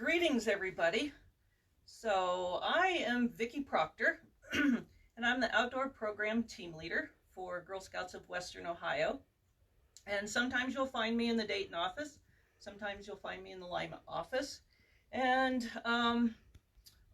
Greetings, everybody. So I am Vicki Proctor, and I'm the outdoor program team leader for Girl Scouts of Western Ohio. And sometimes you'll find me in the Dayton office, sometimes you'll find me in the Lima office, and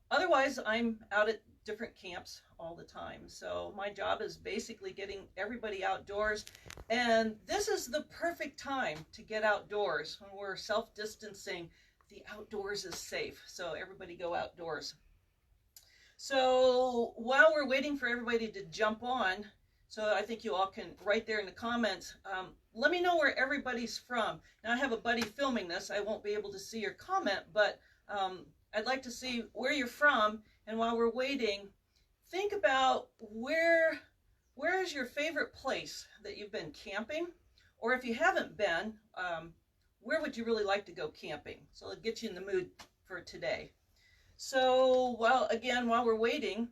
otherwise I'm out at different camps all the time. So my job is basically getting everybody outdoors, and this is the perfect time to get outdoors when we're self-distancing. The outdoors is safe, so everybody go outdoors. So while we're waiting for everybody to jump on, so I think you all can write there in the comments, let me know where everybody's from. Now I have a buddy filming this. I won't be able to see your comment, but I'd like to see where you're from. And while we're waiting, think about where is your favorite place that you've been camping? Or if you haven't been, where would you really like to go camping? So it'll get you in the mood for today. So while we're waiting,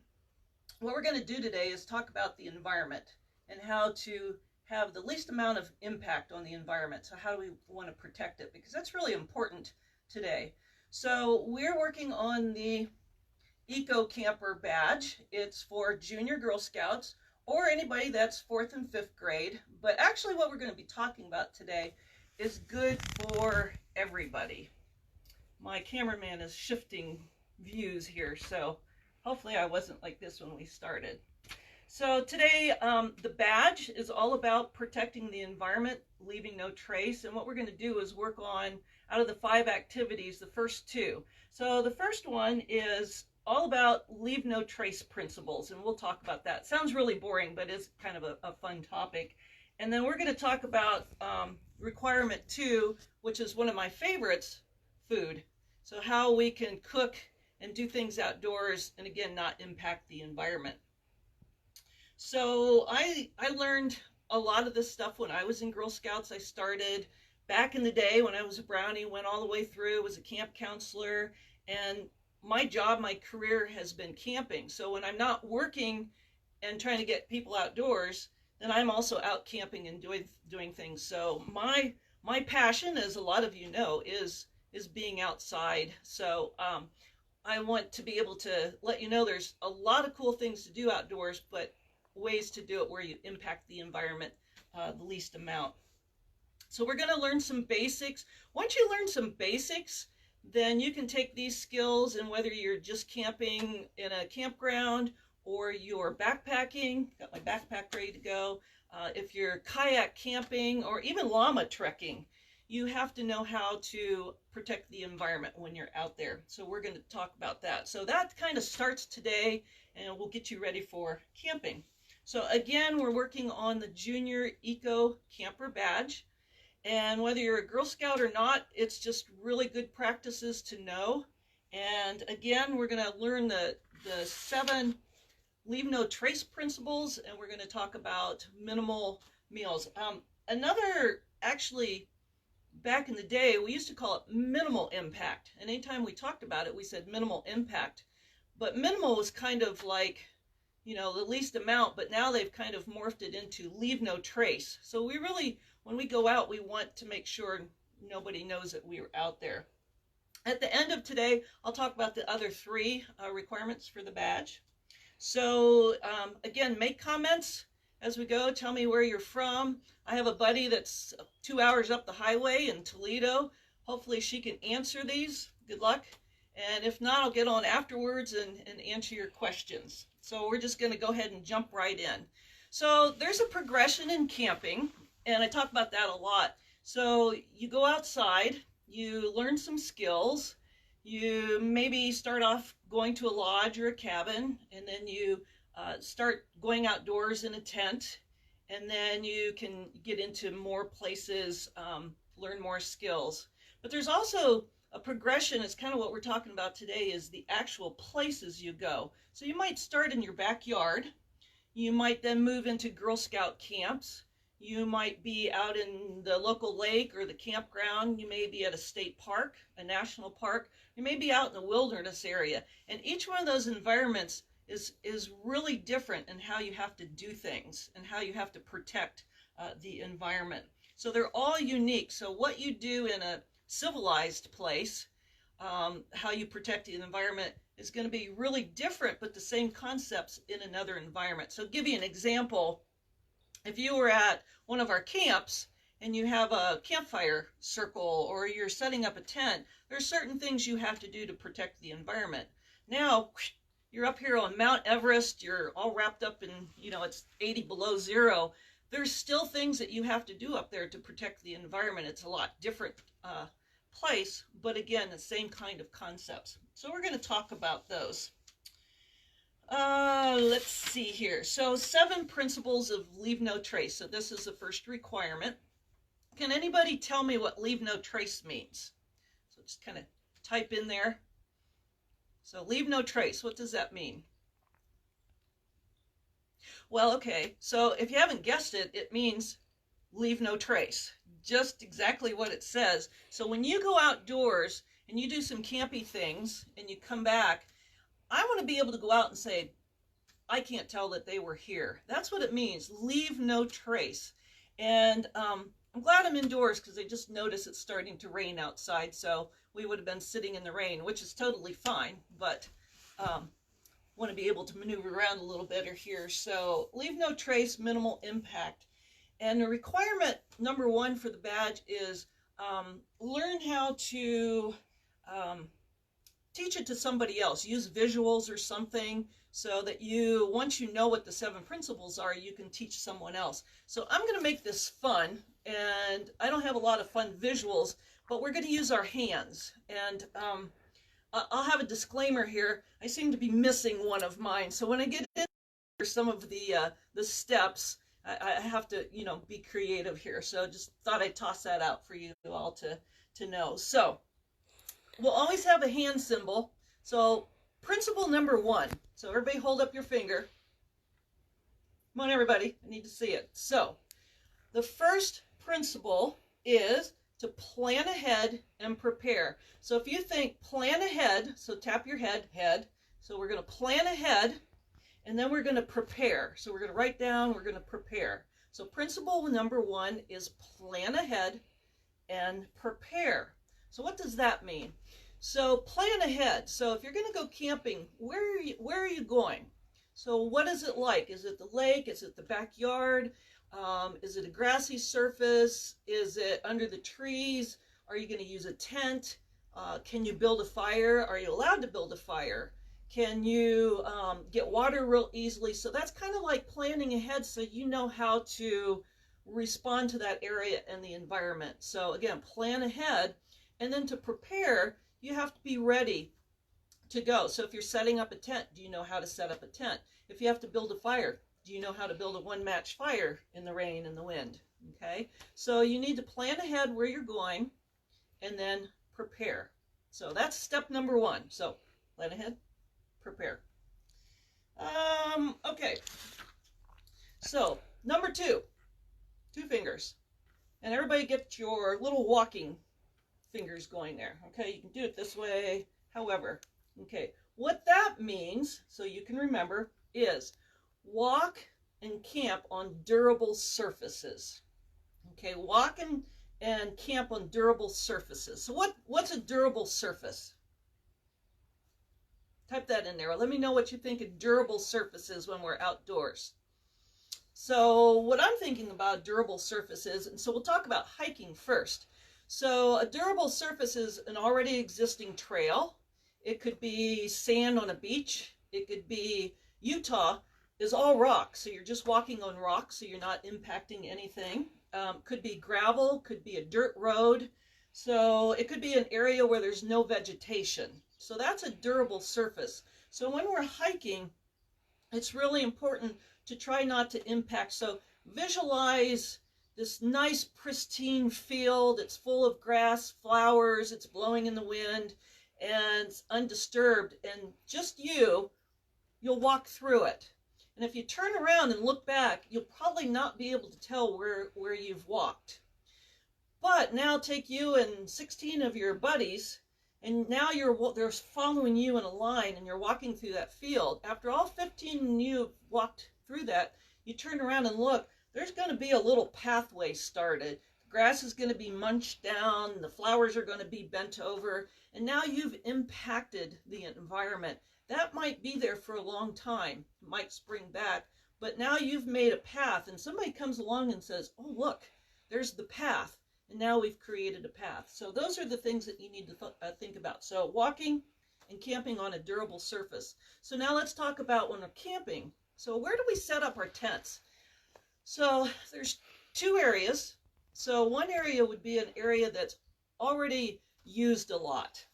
what we're going to do today is talk about the environment and how to have the least amount of impact on the environment. So how do we want to protect it? Because that's really important today. So we're working on the Eco Camper badge. It's for junior Girl Scouts or anybody that's 4th and 5th grade. But actually what we're going to be talking about today is good for everybody. My cameraman is shifting views here, so hopefully I wasn't like this when we started. So today the badge is all about protecting the environment, leaving no trace, and what we're going to do is work on, out of the 5 activities, the first 2. So the first one is all about leave no trace principles, and we'll talk about that. Sounds really boring, but it's kind of a fun topic. And then we're going to talk about requirement 2, which is one of my favorites, food. So how we can cook and do things outdoors and again not impact the environment. So I learned a lot of this stuff when I was in Girl Scouts. I started back in the day when I was a brownie, went all the way through, was a camp counselor, and my job, my career has been camping. So when I'm not working and trying to get people outdoors, then I'm also out camping and doing things. So my passion, as a lot of you know, is being outside. So I want to be able to let you know there's a lot of cool things to do outdoors, but ways to do it where you impact the environment the least amount. So we're going to learn some basics. Once you learn some basics, then you can take these skills, and whether you're just camping in a campground or you're backpacking, got my backpack ready to go. If you're kayak camping or even llama trekking, you have to know how to protect the environment when you're out there. So we're going to talk about that. So that kind of starts today, and we'll get you ready for camping. So again, we're working on the Junior Eco Camper badge. And whether you're a Girl Scout or not, it's just really good practices to know. And again, we're going to learn the 7 leave no trace principles, and we're going to talk about minimal meals. Actually, back in the day, we used to call it minimal impact. And anytime we talked about it, we said minimal impact. But minimal was kind of like, you know, the least amount, but now they've kind of morphed it into leave no trace. So we really, when we go out, we want to make sure nobody knows that we were out there. At the end of today, I'll talk about the other 3 requirements for the badge. So again, make comments as we go. Tell me where you're from. I have a buddy that's 2 hours up the highway in Toledo. Hopefully she can answer these. Good luck. And if not, I'll get on afterwards and answer your questions. So we're just going to go ahead and jump right in. So there's a progression in camping, and I talk about that a lot. So you go outside, you learn some skills. You maybe start off going to a lodge or a cabin, and then you start going outdoors in a tent, and then you can get into more places, learn more skills. But there's also a progression. It's kind of what we're talking about today, is the actual places you go. So you might start in your backyard. You might then move into Girl Scout camps. You might be out in the local lake or the campground. You may be at a state park, a national park. You may be out in the wilderness area. And each one of those environments is really different in how you have to do things and how you have to protect the environment. So they're all unique. So what you do in a civilized place how you protect the environment is going to be really different, but the same concepts in another environment. So give you an example. If you were at one of our camps and you have a campfire circle or you're setting up a tent, there's certain things you have to do to protect the environment. Now, you're up here on Mount Everest, you're all wrapped up in, it's 80 below zero. There's still things that you have to do up there to protect the environment. It's a lot different place, but again, the same kind of concepts. So we're going to talk about those. Let's see here. So 7 principles of leave no trace. So this is the first requirement. Can anybody tell me what leave no trace means? So just kind of type in there. So leave no trace, what does that mean? Well, okay, so if you haven't guessed it, it means leave no trace. Just exactly what it says. So when you go outdoors and you do some campy things and you come back, I want to be able to go out and say, I can't tell that they were here. That's what it means, leave no trace. And I'm glad I'm indoors because I just noticed it's starting to rain outside, so we would have been sitting in the rain, which is totally fine, but want to be able to maneuver around a little better here. So leave no trace, minimal impact. And the requirement number 1 for the badge is learn how to teach it to somebody else. Use visuals or something so that once you know what the 7 principles are, you can teach someone else. So I'm going to make this fun, and I don't have a lot of fun visuals, but we're going to use our hands. And I'll have a disclaimer here. I seem to be missing one of mine. So when I get into some of the steps, I have to, be creative here. So just thought I'd toss that out for you all to know. So we'll always have a hand symbol. So principle number 1. So everybody hold up your finger. Come on, everybody. I need to see it. So the first principle is to plan ahead and prepare. So if you think plan ahead, so tap your head. So we're going to plan ahead, and then we're going to prepare. So we're going to write down, we're going to prepare. So principle number 1 is plan ahead and prepare. So what does that mean? So plan ahead. So if you're going to go camping, where are you going? So what is it like? Is it the lake? Is it the backyard? Is it a grassy surface? Is it under the trees? Are you going to use a tent? Can you build a fire? Are you allowed to build a fire? Can you get water real easily? So that's kind of like planning ahead so you know how to respond to that area and the environment. So again, plan ahead, and then to prepare, you have to be ready to go. So if you're setting up a tent, do you know how to set up a tent? If you have to build a fire, do you know how to build a one-match fire in the rain and the wind? Okay, so you need to plan ahead where you're going and then prepare. So that's step number 1. So plan ahead, prepare. Okay, so number 2, 2 fingers. And everybody get your little walking fingers going there. Okay, you can do it this way, however. Okay, what that means, so you can remember, is walk and camp on durable surfaces. Okay, walk and camp on durable surfaces. So what's a durable surface? Type that in there. Let me know what you think a durable surface is when we're outdoors. So what I'm thinking about durable surfaces, and so we'll talk about hiking first. So a durable surface is an already existing trail. It could be sand on a beach. It could be Utah is all rock, so you're just walking on rock, so you're not impacting anything. Could be gravel, could be a dirt road. So it could be an area where there's no vegetation. So that's a durable surface. So when we're hiking, it's really important to try not to impact. So visualize this nice pristine field. It's full of grass, flowers, it's blowing in the wind, and it's undisturbed. And just you'll walk through it. And if you turn around and look back, you'll probably not be able to tell where you've walked. But now take you and 16 of your buddies, and now they're following you in a line, and you're walking through that field. After all 15 of you walked through that, you turn around and look, there's going to be a little pathway started. grass is going to be munched down, the flowers are going to be bent over, and now you've impacted the environment. That might be there for a long time, it might spring back, but now you've made a path, and somebody comes along and says, oh look, there's the path, and now we've created a path. So those are the things that you need to think about. So walking and camping on a durable surface. So now let's talk about when we're camping. So where do we set up our tents? So there's two areas. So one area would be an area that's already used a lot.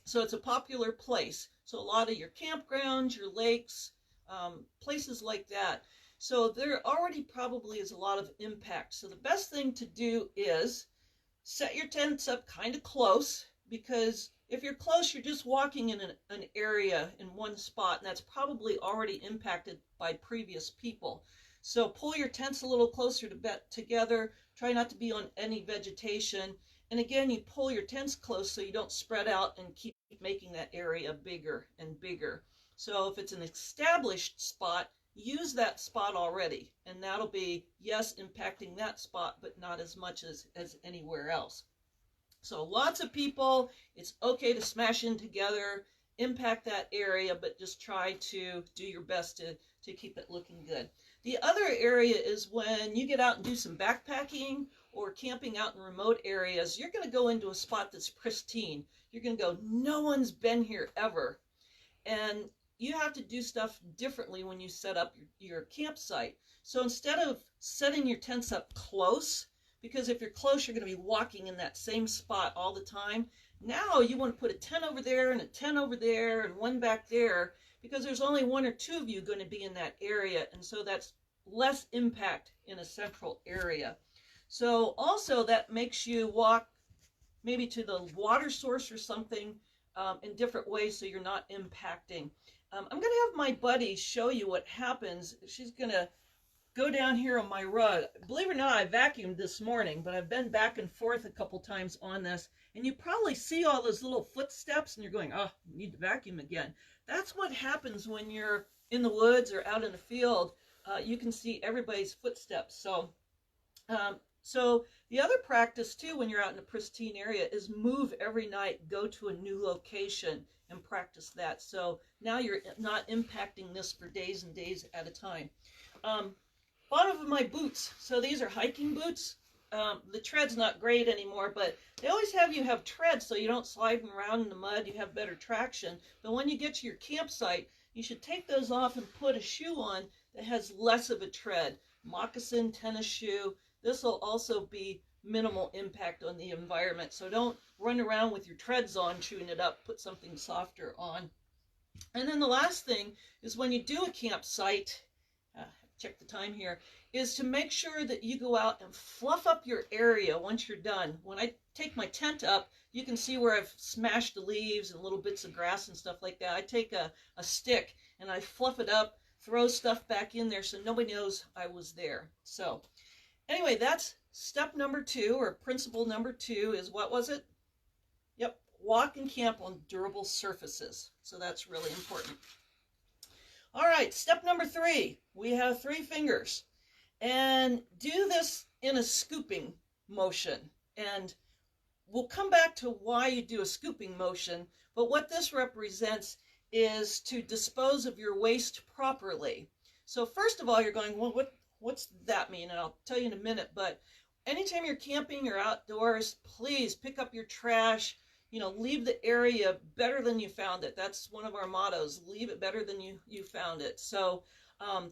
So it's a popular place. So a lot of your campgrounds, your lakes, places like that. So there already probably is a lot of impact. So the best thing to do is set your tents up kind of close, because if you're close, you're just walking in an area in one spot, and that's probably already impacted by previous people. So pull your tents a little closer together. Try not to be on any vegetation. And again, you pull your tents close so you don't spread out and keep making that area bigger and bigger. So if it's an established spot, use that spot already, and that'll be, yes, impacting that spot, but not as much as anywhere else. So lots of people, it's okay to smash in together, impact that area, but just try to do your best to keep it looking good. The other area is when you get out and do some backpacking or camping out in remote areas, you're going to go into a spot that's pristine. You're going to go, no one's been here ever. And you have to do stuff differently when you set up your campsite. So instead of setting your tents up close, because if you're close, you're going to be walking in that same spot all the time. Now you want to put a tent over there and a tent over there and one back there, because there's only one or two of you going to be in that area. And so that's less impact in a central area. So also that makes you walk maybe to the water source or something in different ways, so you're not impacting. I'm going to have my buddy show you what happens. She's going to go down here on my rug. Believe it or not, I vacuumed this morning, but I've been back and forth a couple times on this. And you probably see all those little footsteps and you're going, oh, I need to vacuum again. That's what happens when you're in the woods or out in the field. You can see everybody's footsteps. So the other practice too, when you're out in a pristine area, is move every night, go to a new location and practice that. So now you're not impacting this for days and days at a time. Bottom of my boots. So these are hiking boots. The tread's not great anymore, but they always have you have treads so you don't slide around in the mud. You have better traction. But when you get to your campsite, you should take those off and put a shoe on that has less of a tread. Moccasin, tennis shoe. This will also be minimal impact on the environment. So don't run around with your treads on, chewing it up. Put something softer on. And then the last thing is when you do a campsite, check the time here, is to make sure that you go out and fluff up your area once you're done. When I take my tent up, you can see where I've smashed the leaves and little bits of grass and stuff like that. I take a stick and I fluff it up, throw stuff back in there so nobody knows I was there. So anyway, that's step number 2, or principle number 2 is, what was it? Yep, walk and camp on durable surfaces. So that's really important. All right, step number 3, we have 3 fingers. And do this in a scooping motion. And we'll come back to why you do a scooping motion, but what this represents is to dispose of your waste properly. So first of all, you're going, well, what's that mean? And I'll tell you in a minute, but anytime you're camping or outdoors, please pick up your trash. Leave the area better than you found it. That's one of our mottos, leave it better than you found it. So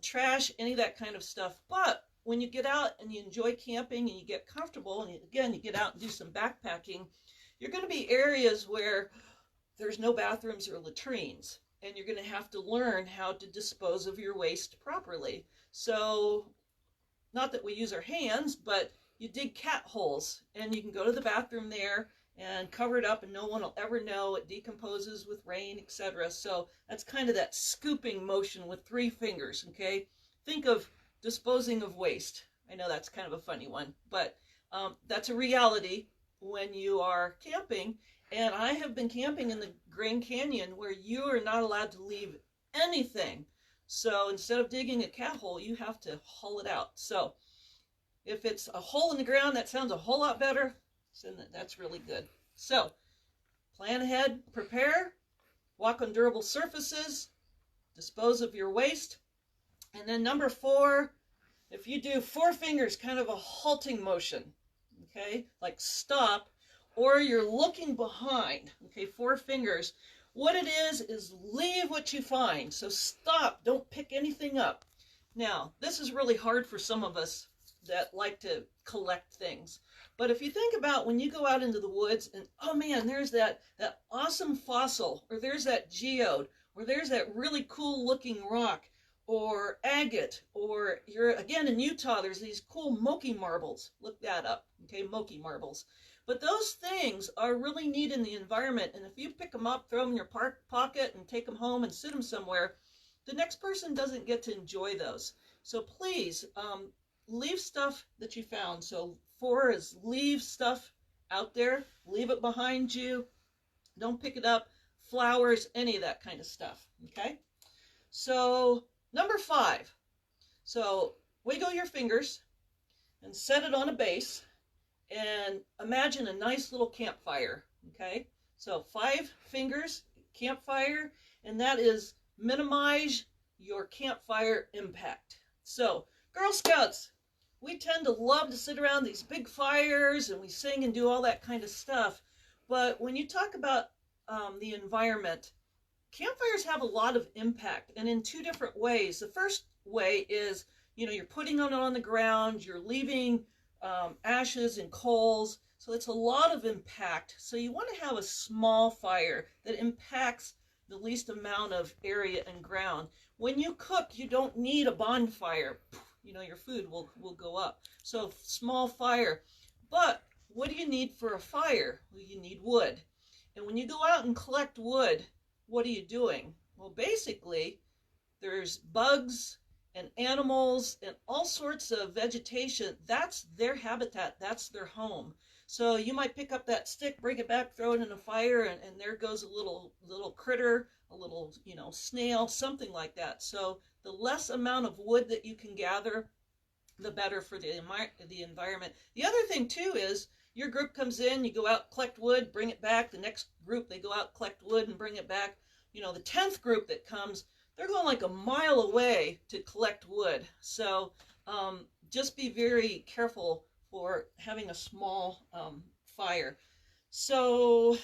trash, any of that kind of stuff. But when you get out and you enjoy camping and you get comfortable, and again, you get out and do some backpacking, you're going to be areas where there's no bathrooms or latrines, and you're going to have to learn how to dispose of your waste properly. So not that we use our hands, but you dig cat holes and you can go to the bathroom there and cover it up and no one will ever know. It decomposes with rain, etc. So that's kind of that scooping motion with 3 fingers, okay? Think of disposing of waste. I know that's kind of a funny one, but that's a reality when you are camping. And I have been camping in the Grand Canyon where you are not allowed to leave anything. So instead of digging a cat hole, you have to haul it out. So If it's a hole in the ground, that sounds a whole lot better. So that's really good. So plan ahead, prepare, walk on durable surfaces, dispose of your waste. And then number 4, if you do 4 fingers, kind of a halting motion, okay, like stop, or you're looking behind, okay, 4 fingers. What it is leave what you find. So stop, don't pick anything up. Now, this is really hard for some of us that like to collect things. But if you think about when you go out into the woods and, oh man, there's that awesome fossil, or there's that geode, or there's that really cool looking rock, or agate, or you're again in Utah, there's these cool Moki marbles. Look that up, okay, Moki marbles. But those things are really neat in the environment, and if you pick them up, throw them in your pocket and take them home and sit them somewhere, the next person doesn't get to enjoy those. So please, leave stuff that you found. So 4 is leave stuff out there, leave it behind you, don't pick it up, flowers, any of that kind of stuff, okay? So number 5, so wiggle your fingers and set it on a base and imagine a nice little campfire, okay? So 5 fingers, campfire, and that is minimize your campfire impact. So Girl Scouts, we tend to love to sit around these big fires and we sing and do all that kind of stuff. But when you talk about the environment, campfires have a lot of impact, and in 2 different ways. The first way is, you're putting it on the ground, you're leaving ashes and coals. So it's a lot of impact. So you want to have a small fire that impacts the least amount of area and ground. When you cook, you don't need a bonfire. Your food will go up. So small fire. But what do you need for a fire? Well, you need wood. And when you go out and collect wood, what are you doing? Well, basically, there's bugs and animals and all sorts of vegetation. That's their habitat. That's their home. So you might pick up that stick, bring it back, throw it in a fire, and there goes a little critter, a little, snail, something like that. So the less amount of wood that you can gather, the better for the environment. The other thing, too, is your group comes in, you go out, collect wood, bring it back. The next group, they go out, collect wood, and bring it back. The 10th group that comes, they're going like a mile away to collect wood. So just be very careful for having a small fire. So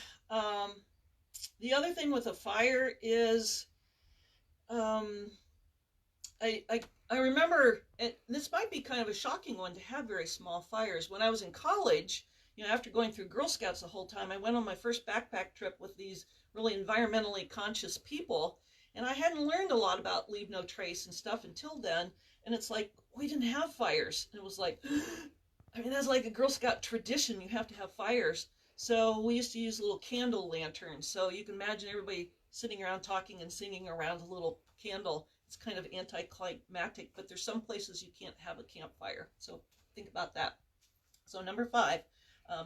the other thing with a fire is I remember, and this might be kind of a shocking one to have very small fires. When I was in college, after going through Girl Scouts the whole time, I went on my first backpack trip with these really environmentally conscious people, and I hadn't learned a lot about leave no trace and stuff until then. And it's like, we didn't have fires. And it was like, that's like a Girl Scout tradition. You have to have fires. So we used to use little candle lanterns. So you can imagine everybody sitting around talking and singing around a little candle. It's kind of anticlimactic, but there's some places you can't have a campfire. So think about that. So number 5,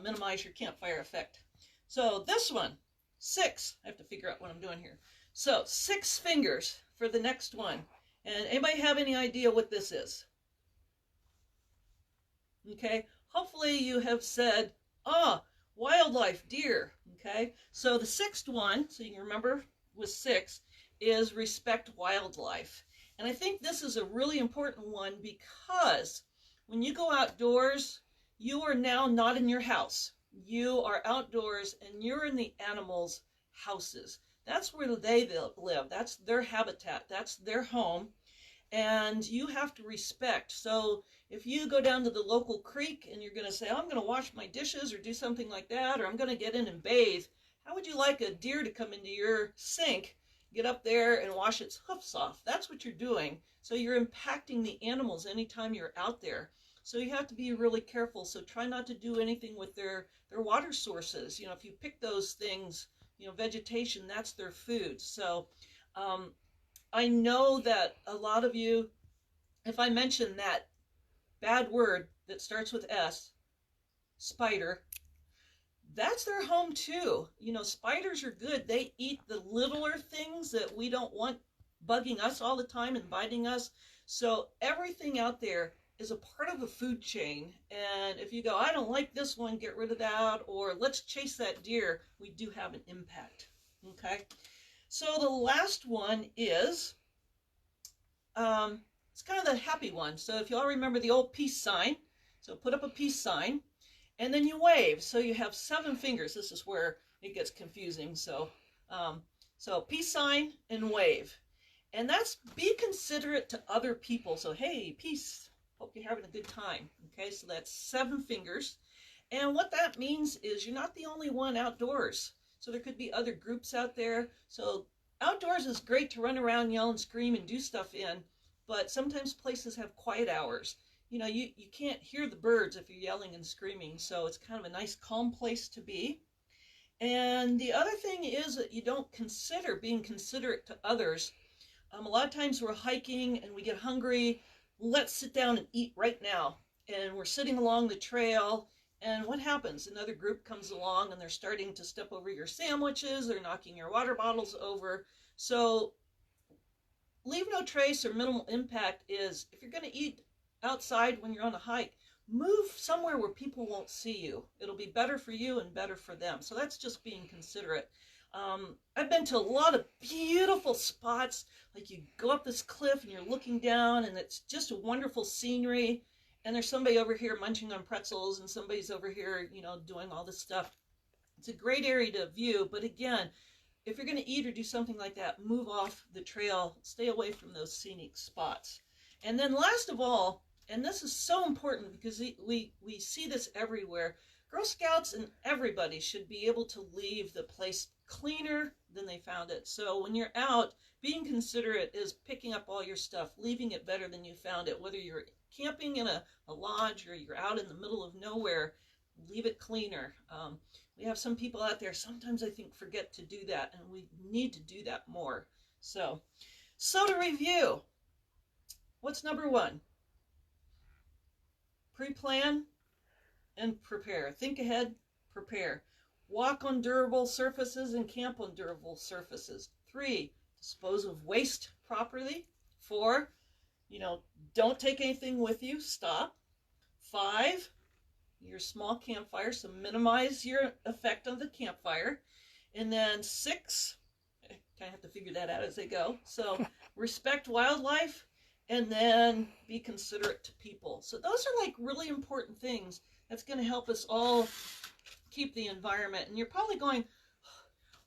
minimize your campfire effect. So this one, 6, I have to figure out what I'm doing here. So 6 fingers for the next one. And anybody have any idea what this is? Okay, hopefully you have said, wildlife, deer. Okay, so the 6th one, so you can remember, was 6, is respect wildlife. And I think this is a really important one because when you go outdoors, you are now not in your house. You are outdoors and you're in the animals' houses. That's where they live. That's their habitat. That's their home. And you have to respect. So if you go down to the local creek and you're going to say, I'm going to wash my dishes or do something like that, or I'm going to get in and bathe, how would you like a deer to come into your sink, get up there and wash its hoofs off? That's what you're doing. So you're impacting the animals anytime you're out there. So you have to be really careful. So try not to do anything with their water sources. If you pick those things, vegetation, that's their food. So I know that a lot of you, if I mention that bad word that starts with S, spider, that's their home too. Spiders are good. They eat the littler things that we don't want bugging us all the time and biting us. So everything out there is a part of a food chain. And if you go, I don't like this one, get rid of that, or let's chase that deer, we do have an impact. Okay. So the last one is, it's kind of the happy one. So if you all remember the old peace sign, so put up a peace sign and then you wave. So you have 7 fingers. This is where it gets confusing. So, so peace sign and wave. And that's be considerate to other people. So, hey, peace. Hope you're having a good time. Okay, so that's 7 fingers. And what that means is you're not the only one outdoors. So there could be other groups out there. So outdoors is great to run around, yell and scream and do stuff in. But sometimes places have quiet hours. You know, you can't hear the birds if you're yelling and screaming. So it's kind of a nice calm place to be. And the other thing is that you don't consider being considerate to others. A lot of times we're hiking and we get hungry. Let's sit down and eat right now. And we're sitting along the trail. And what happens? Another group comes along and they're starting to step over your sandwiches. They're knocking your water bottles over. So leave no trace or minimal impact is if you're going to eat outside when you're on a hike, move somewhere where people won't see you. It'll be better for you and better for them. So that's just being considerate. I've been to a lot of beautiful spots, like you go up this cliff and you're looking down and it's just a wonderful scenery, and there's somebody over here munching on pretzels and somebody's over here, you know, doing all this stuff. It's a great area to view, but again, if you're going to eat or do something like that, move off the trail, stay away from those scenic spots. And then last of all, and this is so important because we see this everywhere, Girl Scouts and everybody should be able to leave the place cleaner than they found it. So when you're out, being considerate is picking up all your stuff, leaving it better than you found it. Whether you're camping in a lodge or you're out in the middle of nowhere, leave it cleaner. We have some people out there, sometimes I think forget to do that, and we need to do that more. So to review, what's number 1? Pre-plan and prepare. Think ahead, prepare. Walk on durable surfaces and camp on durable surfaces. 3, dispose of waste properly. 4, don't take anything with you. Stop. 5, your small campfire, so minimize your effect on the campfire. And then 6, I kind of have to figure that out as I go. So respect wildlife and then be considerate to people. So those are like really important things that's going to help us all keep the environment. And you're probably going,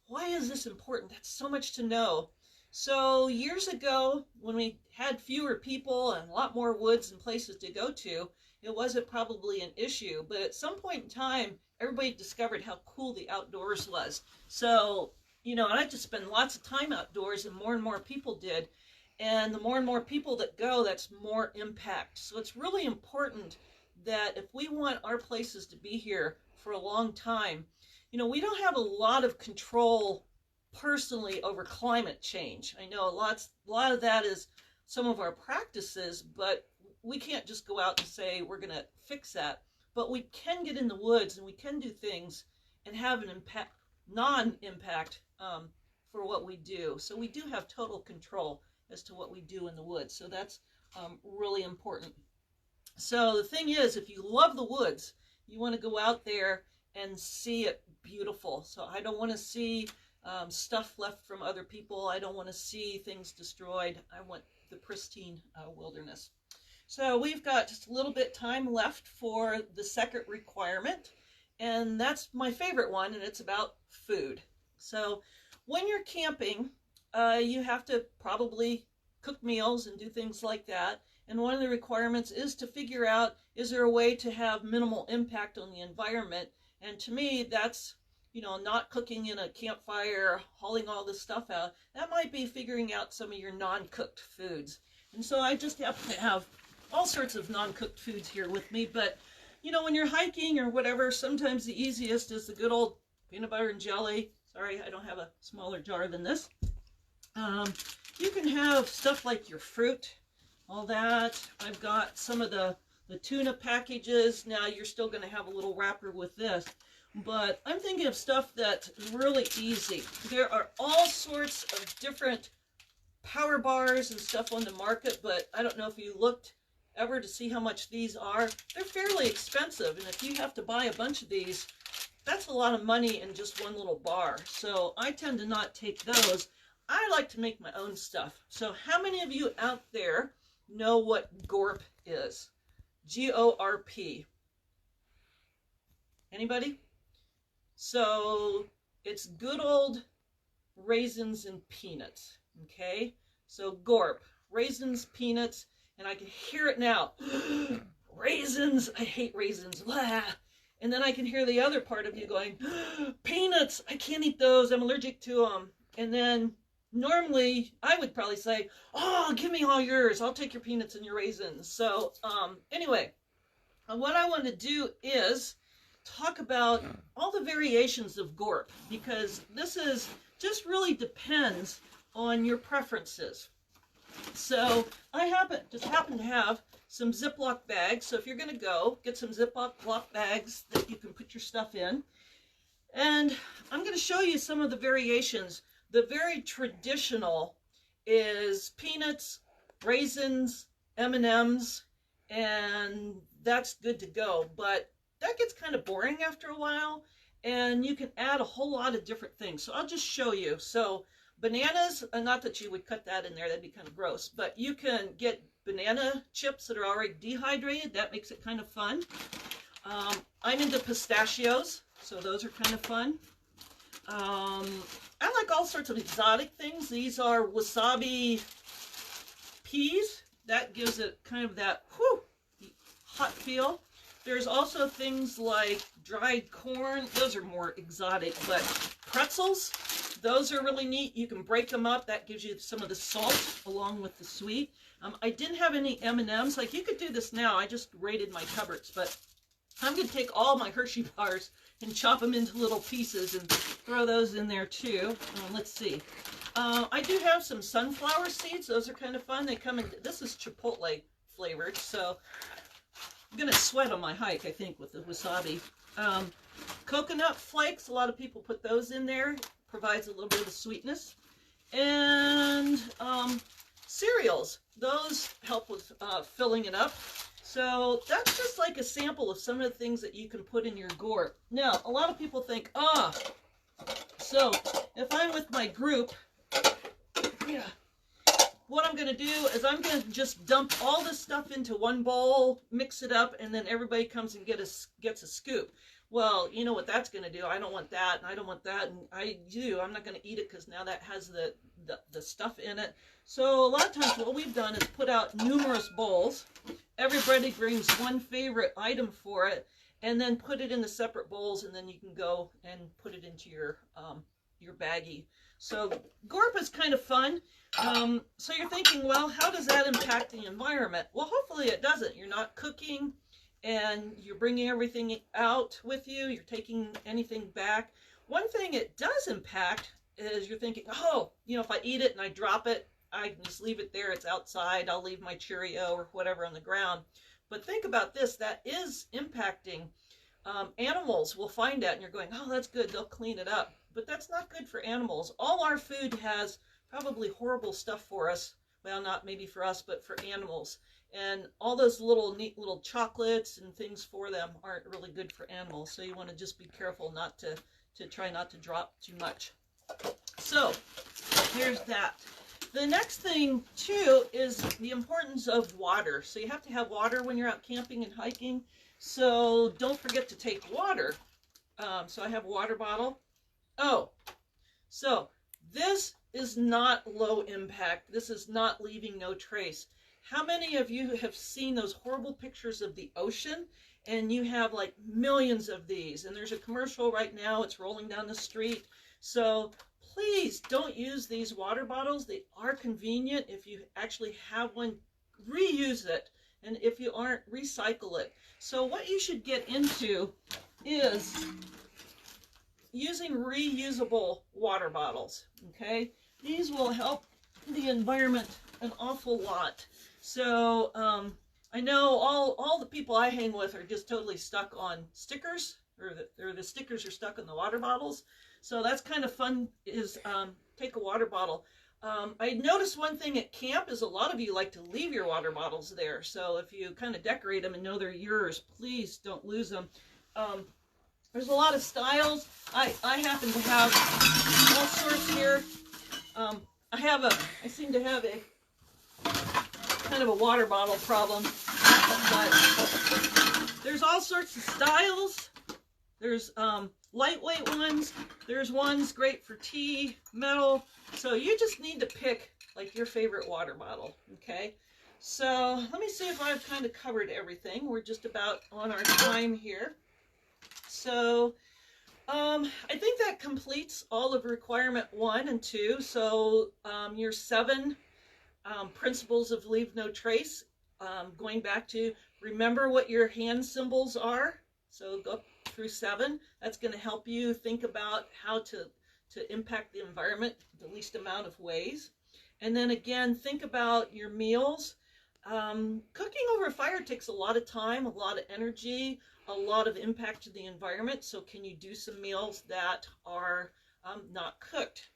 why is this important? That's so much to know. So years ago, when we had fewer people and a lot more woods and places to go to, it wasn't probably an issue. But at some point in time, everybody discovered how cool the outdoors was. So, I just spend lots of time outdoors, and more people did. And the more and more people that go, that's more impact. So it's really important that if we want our places to be here for a long time, we don't have a lot of control personally over climate change. I know a lot of that is some of our practices, but we can't just go out and say we're going to fix that. But we can get in the woods and we can do things and have an impact, non-impact for what we do. So we do have total control as to what we do in the woods. So that's really important. So the thing is, if you love the woods, you want to go out there and see it beautiful. So I don't want to see stuff left from other people. I don't want to see things destroyed. I want the pristine wilderness. So we've got just a little bit time left for the second requirement, and that's my favorite one, and it's about food. So when you're camping, you have to probably cook meals and do things like that. And one of the requirements is to figure out, is there a way to have minimal impact on the environment? And to me, that's, not cooking in a campfire, hauling all this stuff out. That might be figuring out some of your non-cooked foods. And so I just happen to have all sorts of non-cooked foods here with me. But, when you're hiking or whatever, sometimes the easiest is the good old peanut butter and jelly. Sorry, I don't have a smaller jar than this. You can have stuff like your fruit, all that. I've got some of the tuna packages. Now you're still going to have a little wrapper with this, but I'm thinking of stuff that's really easy. There are all sorts of different power bars and stuff on the market, but I don't know if you looked ever to see how much these are, they're fairly expensive. And if you have to buy a bunch of these, that's a lot of money in just one little bar. So I tend to not take those. I like to make my own stuff. So how many of you out there know what Gorp is? G-O-R-P. Anybody? So it's good old raisins and peanuts, okay? So Gorp, raisins, peanuts, and I can hear it now. Raisins, I hate raisins. Blah. And then I can hear the other part of you going, peanuts, I can't eat those, I'm allergic to them. And then normally I would probably say, oh, give me all yours, I'll take your peanuts and your raisins. So anyway, what I want to do is talk about all the variations of Gorp, because this is just really depends on your preferences. So I happen to have some Ziploc bags. So if you're going to go, get some Ziploc bags that you can put your stuff in. And I'm going to show you some of the variations. The very traditional is peanuts, raisins, M&Ms, and that's good to go. But that gets kind of boring after a while, and you can add a whole lot of different things. So I'll just show you. So bananas, not that you would cut that in there, that'd be kind of gross, but you can get banana chips that are already dehydrated. That makes it kind of fun. I'm into pistachios, so those are kind of fun. I like all sorts of exotic things. These are wasabi peas. That gives it kind of that hot feel. There's also things like dried corn. Those are more exotic, but pretzels, those are really neat. You can break them up. That gives you some of the salt along with the sweet. I didn't have any M&Ms. Like, you could do this now. I just raided my cupboards, but I'm going to take all my Hershey bars and chop them into little pieces and throw those in there too. Let's see. I do have some sunflower seeds. Those are kind of fun. They come in, this is chipotle flavored, so I'm going to sweat on my hike, I think, with the wasabi. Coconut flakes, a lot of people put those in there. Provides a little bit of sweetness. And cereals, those help with filling it up. So that's just like a sample of some of the things that you can put in your Gorp. Now, a lot of people think, so if I'm with my group, what I'm going to do is I'm going to just dump all this stuff into one bowl, mix it up, and then everybody comes and gets a scoop. Well, you know what that's going to do. I don't want that, and I don't want that, and I'm not going to eat it because now that has the stuff in it. So a lot of times what we've done is put out numerous bowls. Everybody brings one favorite item for it, and then put it in the separate bowls, and then you can go and put it into your baggie. So Gorp is kind of fun. So you're thinking, well, how does that impact the environment? Well, hopefully it doesn't. You're not cooking and you're bringing everything out with you. You're taking anything back. One thing it does impact is you're thinking, if I eat it and I drop it, I can just leave it there. It's outside. I'll leave my Cheerio or whatever on the ground. But think about this. That is impacting. Animals will find out and you're going, oh, that's good. They'll clean it up. But that's not good for animals. All our food has probably horrible stuff for us. Well, not maybe for us, but for animals. And all those neat little chocolates and things for them aren't really good for animals. So you want to just be careful not to try not to drop too much. So here's that. The next thing too is the importance of water. So you have to have water when you're out camping and hiking. So don't forget to take water. So I have a water bottle. So this is not low impact. This is not leaving no trace. How many of you have seen those horrible pictures of the ocean? And you have like millions of these. And there's a commercial right now. It's rolling down the street. So please don't use these water bottles. They are convenient. If you actually have one, reuse it. And if you aren't, recycle it. So what you should get into is using reusable water bottles, okay? These will help the environment an awful lot. So I know all the people I hang with are just totally stuck on stickers, or the stickers are stuck on the water bottles. So that's kind of fun, is take a water bottle. I noticed one thing at camp is a lot of you like to leave your water bottles there. So if you kind of decorate them and know they're yours, please don't lose them. There's a lot of styles. I happen to have all sorts here. I seem to have a kind of a water bottle problem, but there's all sorts of styles. There's lightweight ones. There's ones great for tea, metal. So you just need to pick like your favorite water bottle, okay? So let me see if I've kind of covered everything. We're just about on our time here. So I think that completes all of requirement 1 and 2. So your 7 principles of leave no trace, going back to remember what your hand symbols are. So go through 7. That's going to help you think about how to impact the environment the least amount of ways. And then again, think about your meals. Cooking over a fire takes a lot of time, a lot of energy, a lot of impact to the environment. So can you do some meals that are not cooked?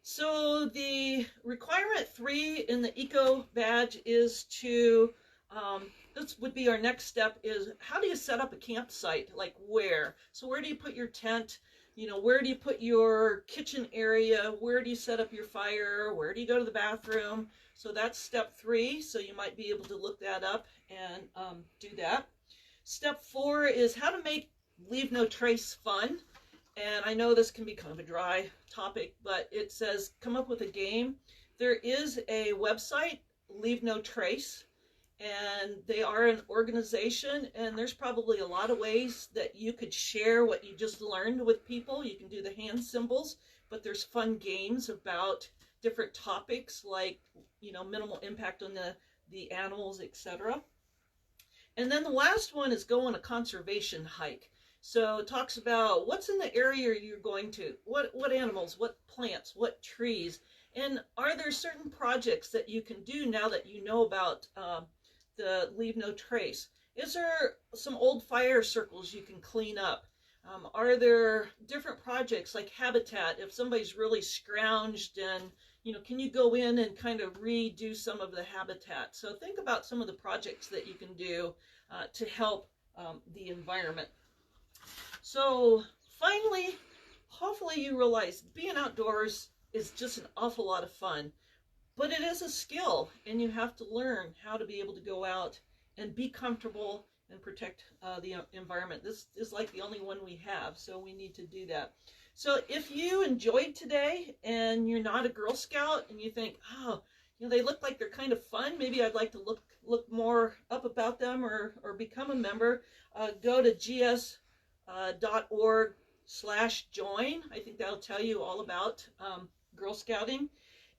So the requirement 3 in the eco badge is to, this would be our next step, is how do you set up a campsite? Like where? So where do you put your tent? You know, where do you put your kitchen area? Where do you set up your fire? Where do you go to the bathroom? So that's step 3. So you might be able to look that up and do that. Step 4 is how to make leave no trace fun. And I know this can be kind of a dry topic, but it says come up with a game. There is a website, Leave No Trace, and they are an organization, and there's probably a lot of ways that you could share what you just learned with people. You can do the hand symbols, but there's fun games about different topics like, you know, minimal impact on the animals, etc. And then the last one is go on a conservation hike. So it talks about what's in the area you're going to, what animals, what plants, what trees, and are there certain projects that you can do now that you know about the leave no trace? Is there some old fire circles you can clean up? Are there different projects like habitat? If somebody's really scrounged and, you know, can you go in and kind of redo some of the habitat? So think about some of the projects that you can do to help the environment. So finally, hopefully you realize being outdoors is just an awful lot of fun, but it is a skill, and you have to learn how to be able to go out and be comfortable and protect the environment. This is like the only one we have, so we need to do that. So if you enjoyed today and you're not a Girl Scout and you think, oh, you know, they look like they're kind of fun, maybe I'd like to look more up about them or become a member, go to GSWO.org/join. I think that'll tell you all about Girl Scouting.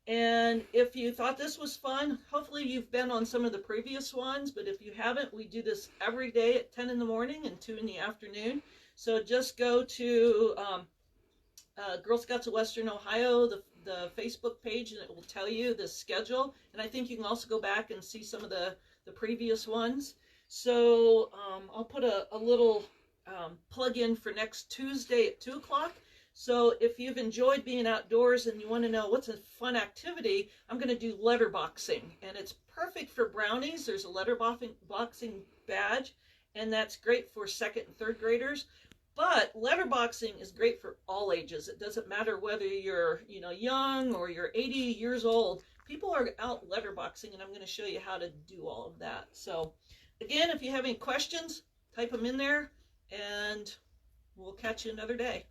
And if you thought this was fun, hopefully you've been on some of the previous ones, but if you haven't, we do this every day at 10 in the morning and 2 in the afternoon. So just go to Girl Scouts of Western Ohio, the Facebook page, and it will tell you the schedule. And I think you can also go back and see some of the previous ones. So I'll put a little plug in for next Tuesday at 2 o'clock. So if you've enjoyed being outdoors and you want to know what's a fun activity, I'm going to do letterboxing, and it's perfect for brownies. There's a letterboxing badge, and that's great for 2nd and 3rd graders. But letterboxing is great for all ages. It doesn't matter whether you're, you know, young or you're 80 years old. People are out letterboxing, and I'm going to show you how to do all of that. So again, if you have any questions, type them in there, and we'll catch you another day.